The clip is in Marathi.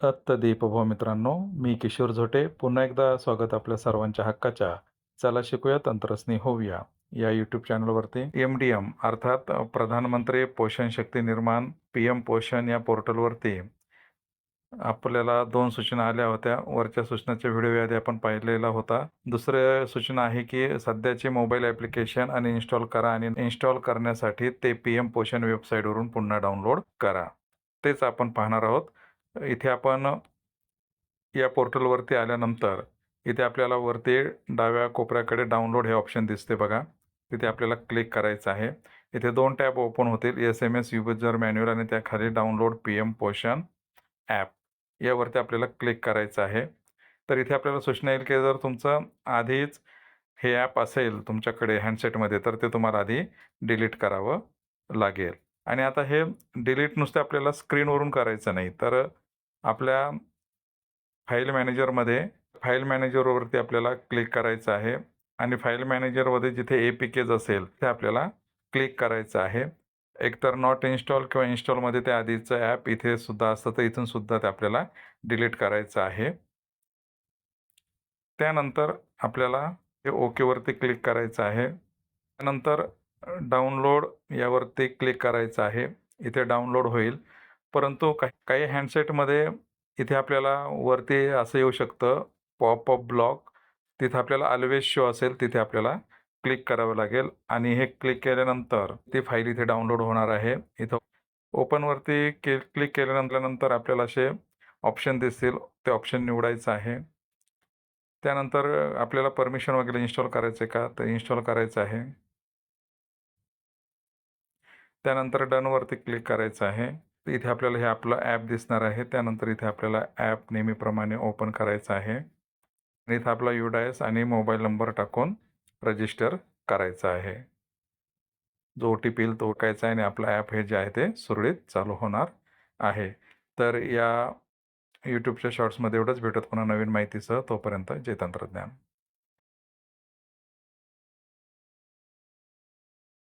दीपभाव मित्रांनो, मी किशोर झोटे. पुन्हा एकदा स्वागत आपल्या सर्वांच्या हक्काच्या चला शिकूया तंत्रस्नी होऊया या यूट्यूब चॅनलवरती. MDM अर्थात प्रधानमंत्री पोषण शक्ती निर्माण PM पोषण या पोर्टलवरती आपल्याला 2 सूचना आल्या होत्या. वरच्या सूचनाचा व्हिडिओ याआधी आपण पाहिलेला होता. दुसरी सूचना आहे की सध्याचे मोबाईल ॲप्लिकेशन अनइन्स्टॉल करा आणि इन्स्टॉल करण्यासाठी ते PM पोषण वेबसाईटवरून पुन्हा डाउनलोड करा. तेच आपण पाहणार आहोत. इथे आपण या पोर्टलवरती आल्यानंतर इथे आपल्याला वरती डाव्या कोपऱ्याकडे डाउनलोड हे ऑप्शन दिसते बघा. तिथे आपल्याला क्लिक करायचं आहे. इथे 2 टॅब ओपन होतील. SMS युजर मॅन्युअल आणि त्याखाली डाउनलोड PM पोषण ॲप यावरती आपल्याला क्लिक करायचं आहे. तर इथे आपल्याला सूचना येईल की जर तुमचं आधीच हे ॲप असेल तुमच्याकडे हँडसेटमध्ये तर ते तुम्हाला आधी डिलीट करावं लागेल. आणि आता हे डिलीट नुसतं आपल्याला स्क्रीनवरून करायचं नाही, तर आपल्या फाईल मॅनेजरवरती आपल्याला क्लिक करायचं आहे आणि फाईल मॅनेजरमध्ये जिथे APKs असेल ते आपल्याला क्लिक करायचं आहे. एकतर नॉट इन्स्टॉल किंवा इन्स्टॉलमध्ये ते आधीचं ॲप इथे सुद्धा असतं, तर इथून सुद्धा ते आपल्याला डिलीट करायचं आहे. त्यानंतर आपल्याला हे ओकेवरती क्लिक करायचं आहे. त्यानंतर डाउनलोड यावरती क्लिक करायचं आहे. इथे डाउनलोड होईल. परंतु काही हँडसेटमध्ये इथे आपल्याला वरती असं येऊ शकतं पॉपअप ब्लॉक. तिथं आपल्याला ऑल्वेज शो असेल तिथे आपल्याला क्लिक करावं लागेल आणि हे क्लिक केल्यानंतर ती फाईल इथे डाउनलोड होणार आहे. इथं ओपनवरती क्लिक केल्यानंतर आपल्याला असे ऑप्शन दिसतील. ते ऑप्शन निवडायचं आहे. त्यानंतर आपल्याला परमिशन वगैरे इन्स्टॉल करायचं आहे का? तर इन्स्टॉल करायचं आहे. त्यानंतर डनवरती क्लिक करायचं आहे. इथे आपल्याला हे आपलं ॲप दिसणार आहे. त्यानंतर इथे आपल्याला ॲप नेहमीप्रमाणे ओपन करायचं आहे. आणि इथं आपला UDIS आणि मोबाईल नंबर टाकून रजिस्टर करायचं आहे. जो OTP येईल तो टाकायचा आहे आणि आपलं ॲप हे जे आहे ते सुरळीत चालू होणार आहे. तर या यूट्यूबच्या शॉर्ट्समध्ये एवढंच. भेटत पुन्हा नवीन माहितीसह. तोपर्यंत जय तंत्रज्ञान.